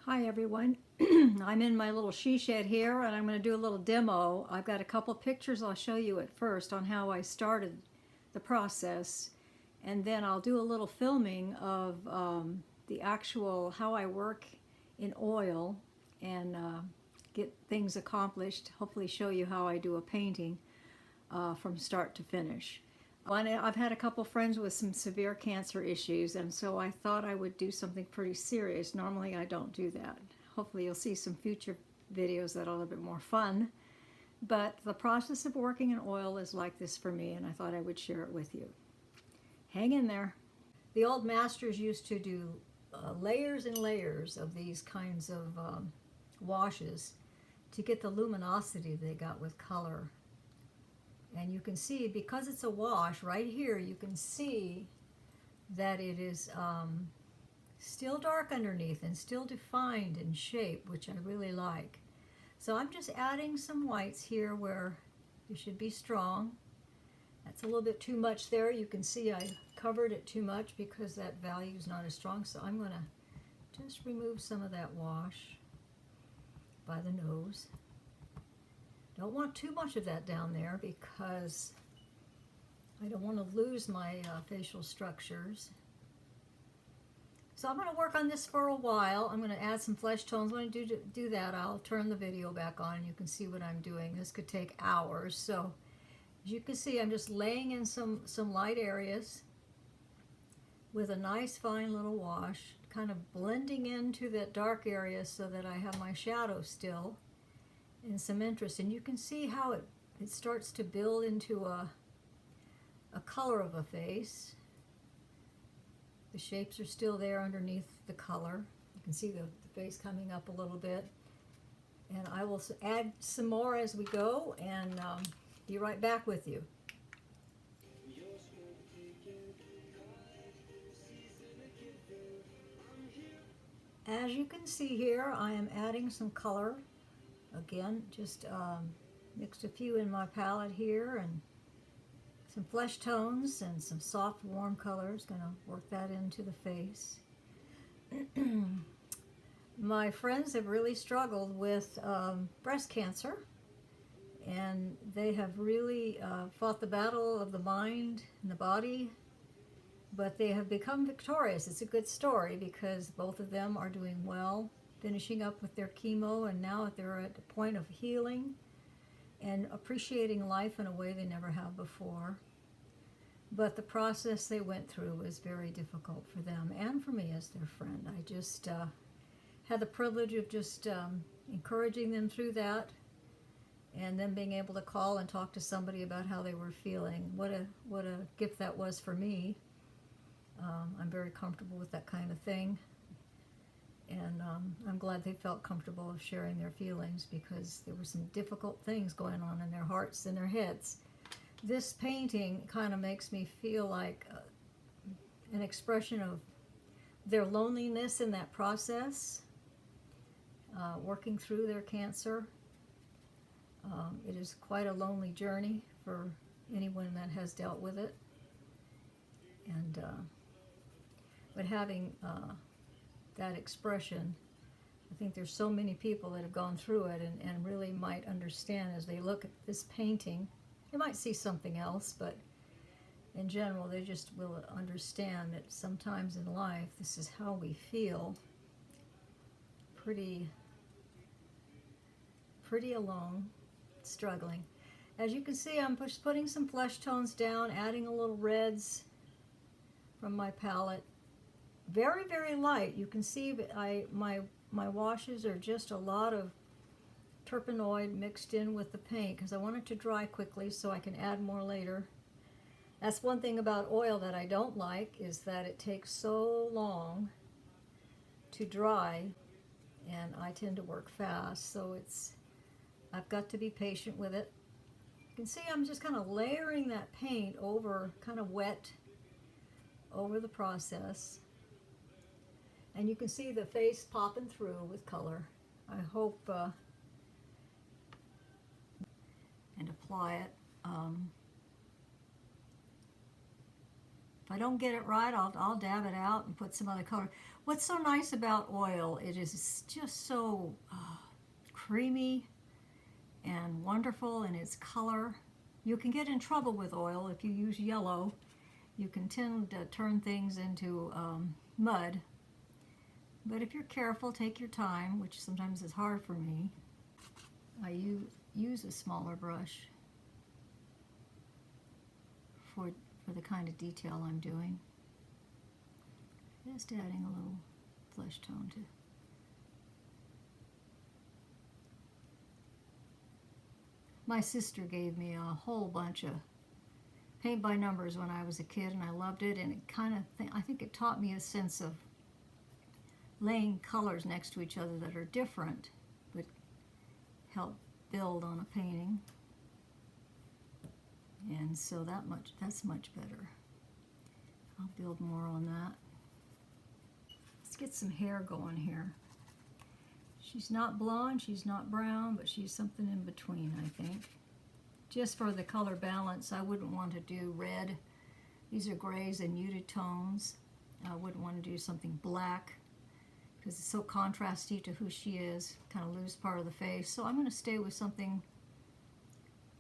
Hi everyone, I'm in my little she shed here and I'm going to do a little demo. I've got a couple pictures I'll show you at first on how I started the process, and then I'll do a little filming of the actual how I work in oil and get things accomplished, hopefully show you how I do a painting from start to finish. I've had a couple friends with some severe cancer issues, and so I thought I would do something pretty serious. Normally I don't do that. Hopefully you'll see some future videos that are a little bit more fun. But the process of working in oil is like this for me, and I thought I would share it with you. Hang in there. The old masters used to do layers and layers of these kinds of washes to get the luminosity they got with color. And you can see, because it's a wash, right here you can see that it is still dark underneath and still defined in shape, which I really like. So I'm just adding some whites here where you should be strong. That's a little bit too much there. You can see I covered it too much because that value is not as strong. So I'm going to just remove some of that wash by the nose. Don't want too much of that down there because I don't want to lose my facial structures. So I'm going to work on this for a while. I'm going to add some flesh tones. When I do that, I'll turn the video back on and you can see what I'm doing. This could take hours. So as you can see, I'm just laying in some light areas with a nice fine little wash, kind of blending into that dark area so that I have my shadow still and some interest. And you can see how it starts to build into a color of a face. The shapes are still there underneath the color. You can see the face coming up a little bit. And I will add some more as we go and be right back with you. As you can see here, I am adding some color. Again, just mixed a few in my palette here, and some flesh tones and some soft warm colors. Going to work that into the face. My friends have really struggled with breast cancer, and they have really fought the battle of the mind and the body, but they have become victorious. It's a good story because both of them are doing well, finishing up with their chemo, and now they're at a point of healing and appreciating life in a way they never have before. But the process they went through was very difficult for them and for me as their friend. I just had the privilege of just encouraging them through that, and then being able to call and talk to somebody about how they were feeling. What a gift that was for me. I'm very comfortable with that kind of thing. And I'm glad they felt comfortable sharing their feelings because there were some difficult things going on in their hearts and their heads. This painting kind of makes me feel like an expression of their loneliness in that process, working through their cancer. It is quite a lonely journey for anyone that has dealt with it. And but having that expression, I think there's so many people that have gone through it and really might understand as they look at this painting. They might see something else, but in general they just will understand that sometimes in life this is how we feel, pretty alone, struggling. As you can see, I'm just putting some flesh tones down, adding a little reds from my palette. Very, very light. You can see that my washes are just a lot of terpenoid mixed in with the paint because I want it to dry quickly so I can add more later. That's one thing about oil that I don't like, is that it takes so long to dry, and I tend to work fast, so I've got to be patient with it. You can see I'm just kind of layering that paint over, kind of wet over the process. And you can see the face popping through with color. I hope and apply it. If I don't get it right, I'll dab it out and put some other color. What's so nice about oil, it is just so creamy and wonderful in its color. You can get in trouble with oil if you use yellow. You can tend to turn things into mud. But if you're careful, take your time, which sometimes is hard for me. I use a smaller brush for the kind of detail I'm doing. Just adding a little flesh tone to. My sister gave me a whole bunch of paint by numbers when I was a kid, and I loved it, and it kind of, I think it taught me a sense of laying colors next to each other that are different, but help build on a painting. And so that's much better. I'll build more on that. Let's get some hair going here. She's not blonde, she's not brown, but she's something in between, I think. Just for the color balance, I wouldn't want to do red. These are grays and muted tones. I wouldn't want to do something black because it's so contrasty to who she is, kind of lose part of the face. So I'm going to stay with something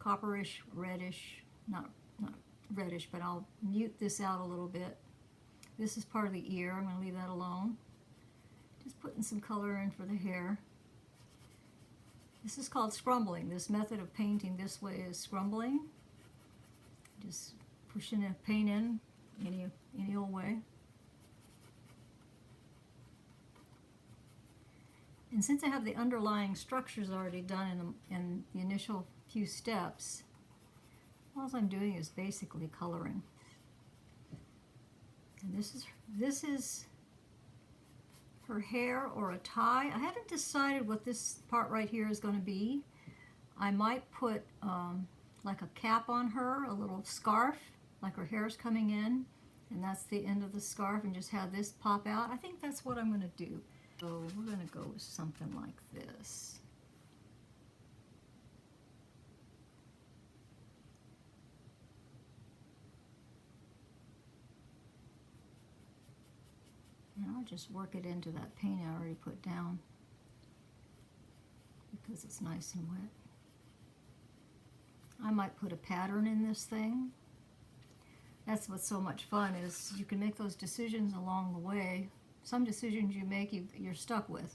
copperish, reddish, not reddish, but I'll mute this out a little bit. This is part of the ear. I'm going to leave that alone. Just putting some color in for the hair. This is called scrumbling. This method of painting this way is scrumbling. Just pushing a paint in any old way. And since I have the underlying structures already done in the initial few steps, all I'm doing is basically coloring. And this is her hair or a tie. I haven't decided what this part right here is going to be. I might put like a cap on her, a little scarf, like her hair's coming in, and that's the end of the scarf, and just have this pop out. I think that's what I'm going to do. So we're going to go with something like this. And I'll just work it into that paint I already put down because it's nice and wet. I might put a pattern in this thing. That's what's so much fun, is you can make those decisions along the way. Some decisions you make, you're stuck with.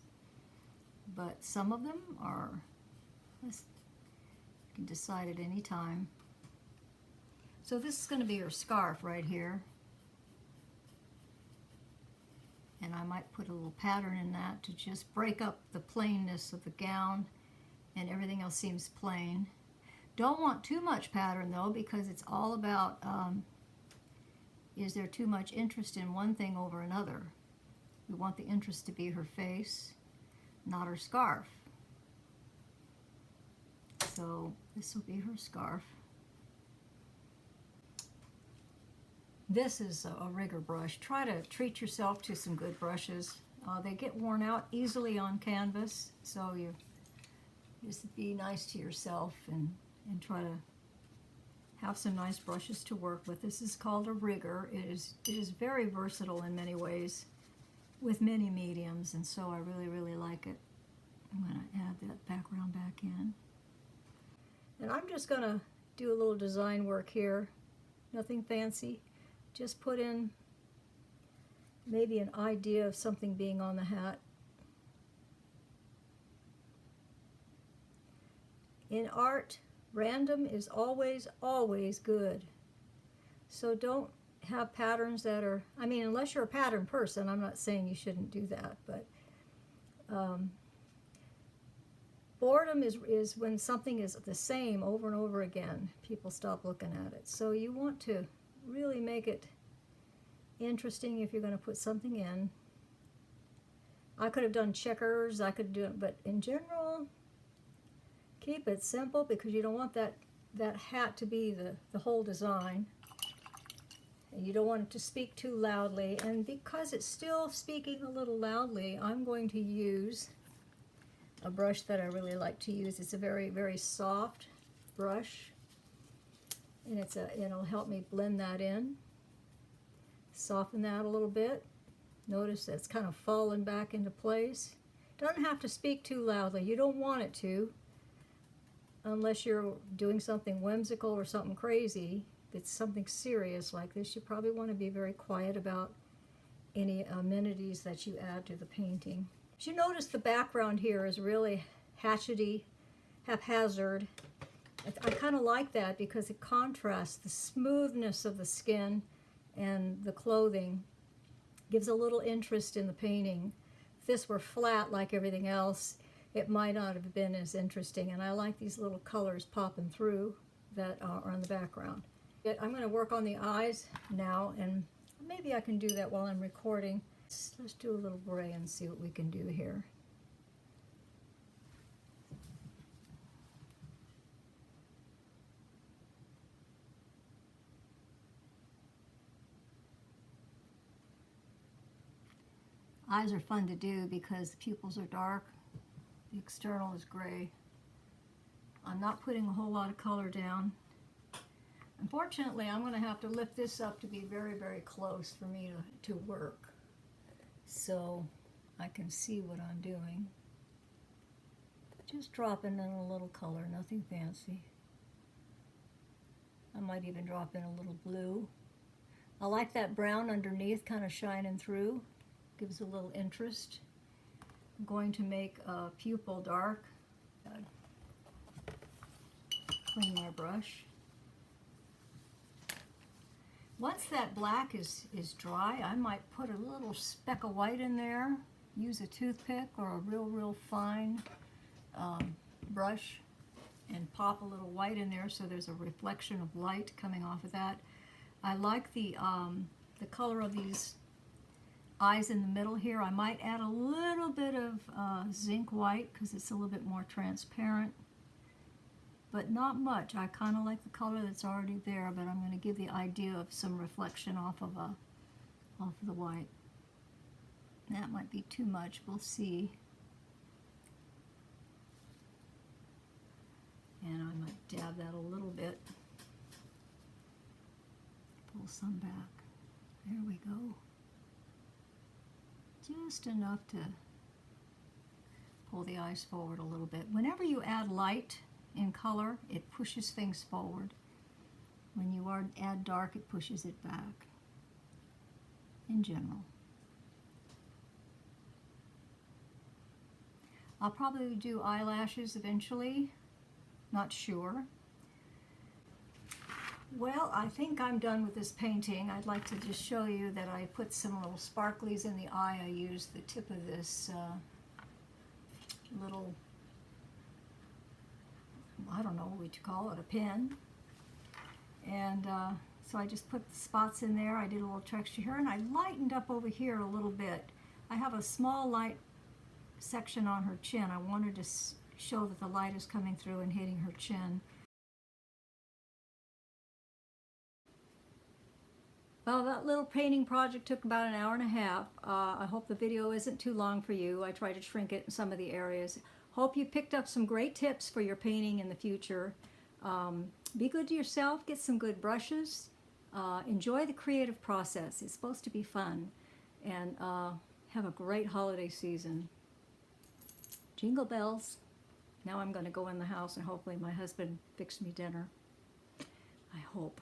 But some of them are, you can decide at any time. So this is going to be her scarf right here. And I might put a little pattern in that to just break up the plainness of the gown, and everything else seems plain. Don't want too much pattern though, because it's all about is there too much interest in one thing over another. We want the interest to be her face, not her scarf. So this will be her scarf. This is a rigger brush. Try to treat yourself to some good brushes. They get worn out easily on canvas, so you just be nice to yourself and try to have some nice brushes to work with. This is called a rigger. It is very versatile in many ways with many mediums, and so I really, really like it. I'm going to add that background back in. And I'm just going to do a little design work here. Nothing fancy. Just put in maybe an idea of something being on the hat. In art, random is always, always good. So don't have patterns that are, I mean, unless you're a pattern person, I'm not saying you shouldn't do that, but boredom is when something is the same over and over again. People stop looking at it. So you want to really make it interesting if you're going to put something in. I could have done checkers, I could do it, but in general, keep it simple because you don't want that hat to be the whole design. And you don't want it to speak too loudly. And because it's still speaking a little loudly, I'm going to use a brush that I really like to use. It's a very, very soft brush. And it'll help me blend that in. Soften that a little bit. Notice that it's kind of fallen back into place. Doesn't have to speak too loudly. You don't want it to, unless you're doing something whimsical or something crazy. If it's something serious like this, you probably want to be very quiet about any amenities that you add to the painting. As you notice, the background here is really hatchety, haphazard. I kind of like that because it contrasts the smoothness of the skin and the clothing. Gives a little interest in the painting. If this were flat like everything else, it might not have been as interesting, and I like these little colors popping through that are in the background. I'm going to work on the eyes now, and maybe I can do that while I'm recording. Let's do a little gray and see what we can do here. Eyes are fun to do because the pupils are dark, the external is gray. I'm not putting a whole lot of color down. Unfortunately, I'm going to have to lift this up to be very, very close for me to work, so I can see what I'm doing. Just dropping in a little color, nothing fancy. I might even drop in a little blue. I like that brown underneath kind of shining through. Gives a little interest. I'm going to make a pupil dark. Clean my brush. Once that black is dry, I might put a little speck of white in there. Use a toothpick or a real fine brush and pop a little white in there so there's a reflection of light coming off of that. I like the color of these eyes in the middle here. I might add a little bit of zinc white because it's a little bit more transparent, but not much. I kind of like the color that's already there, but I'm going to give the idea of some reflection off of the white. That might be too much. We'll see. And I might dab that a little bit. Pull some back. There we go. Just enough to pull the eyes forward a little bit. Whenever you add light in color, it pushes things forward. When you add dark, it pushes it back, in general. I'll probably do eyelashes eventually, not sure. Well, I think I'm done with this painting. I'd like to just show you that I put some little sparklies in the eye. I used the tip of this little, I don't know what you call it, a pen. And so I just put the spots in there. I did a little texture here, and I lightened up over here a little bit. I have a small light section on her chin. I wanted to show that the light is coming through and hitting her chin. Well, that little painting project took about an hour and a half. I hope the video isn't too long for you. I tried to shrink it in some of the areas. Hope you picked up some great tips for your painting in the future. Be good to yourself, get some good brushes, enjoy the creative process. It's supposed to be fun, and have a great holiday season. Jingle bells. Now I'm going to go in the house and hopefully my husband fixed me dinner. I hope.